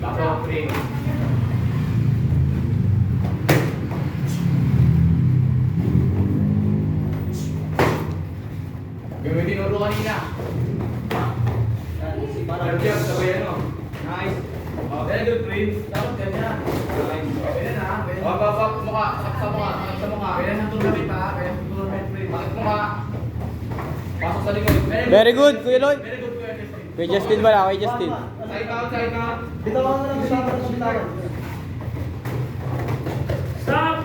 Pasok, pre. Gamitin ulo kanina. Perfect, sabay ano. Nice. Oh, very good, Prince. Dapat ganyan. Pwede na, pwede na. Mukha, sa mukha. Pwede na tournament pa, pwede na tournament, Prince. Bakit mukha? Pasok sa likod. Very good, Kuya Lloyd. Very good, Kuya Justin. Kuya Justin ba na? Kuya Justin. Side out. Bitawan na lang, bitawan. Stop!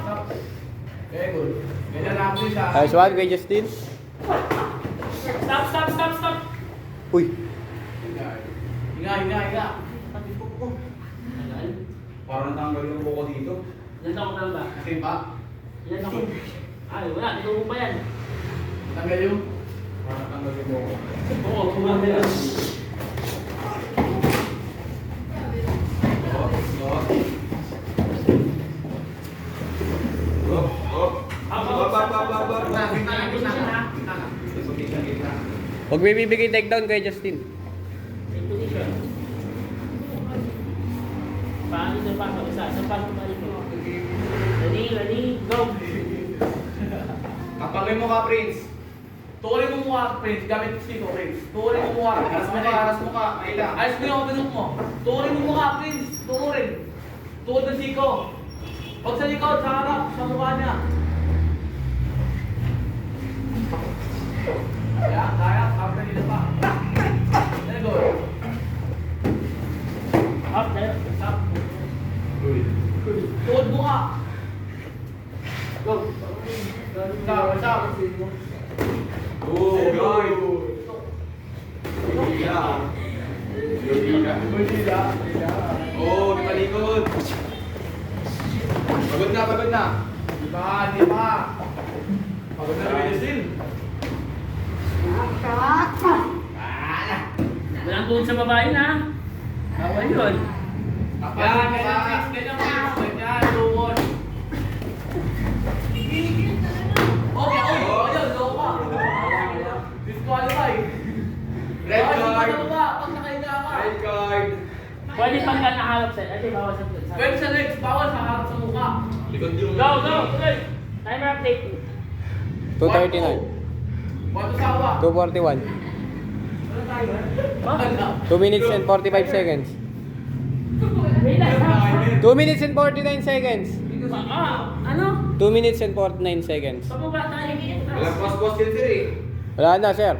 Very good. Ganyan na ako siya. Ayos one, Kuya Justin. Stop! Uy. Hinga. Parang natanggal yung buko dito. Ilan ako lang ba? Kasi pa. Ilan ako? Ay, wala. Ito pa yan. Natanggal yung. Parang natanggal yung buko. Oo, kumamay lang. Huwag may bibigay takedown kay Justin. Take position. Paano sa pasok? Sa pasok pa rin. Ready, go! Kapagay mo ka, Prince. Tukurin mo mukha, Prince. Gamit siko, Prince. Tukurin mo mukha. Aras mo ka. Ayos mo yung pinok mo. Tukurin mo mukha, Prince. Tukurin. Tukod ng siko. Huwag sa likod, sa harap, sa mukha niya. Kaya. Kapag nila pa. Very good. Up, there. Up. Tukod mo ka. Go. Stop. Oh, good. Oh, di palikod. Pagod na. Di pa. Pagod na rin Justin. Walang tuhod sa babae na. Bawal yun. Ganyan, luwon. Okay, ayun, low ka. Disqualify. Red card. Pag nakahiga ka. Red card. Pwede pang ka nahalap sa'yo. Ate, bawal sa tuhod. Pwede sa legs, bawal sa harap sa mukha. Go! Tuloy! Timer update. 2:39. Wato sawa. 2:41. Oh? 2 minutes and 45 seconds. Relax ha? 2 minutes and 49 seconds. Ano? 2 minutes and 49 seconds. Pababa tayo. Walang boss din sir eh. Wala na, sir.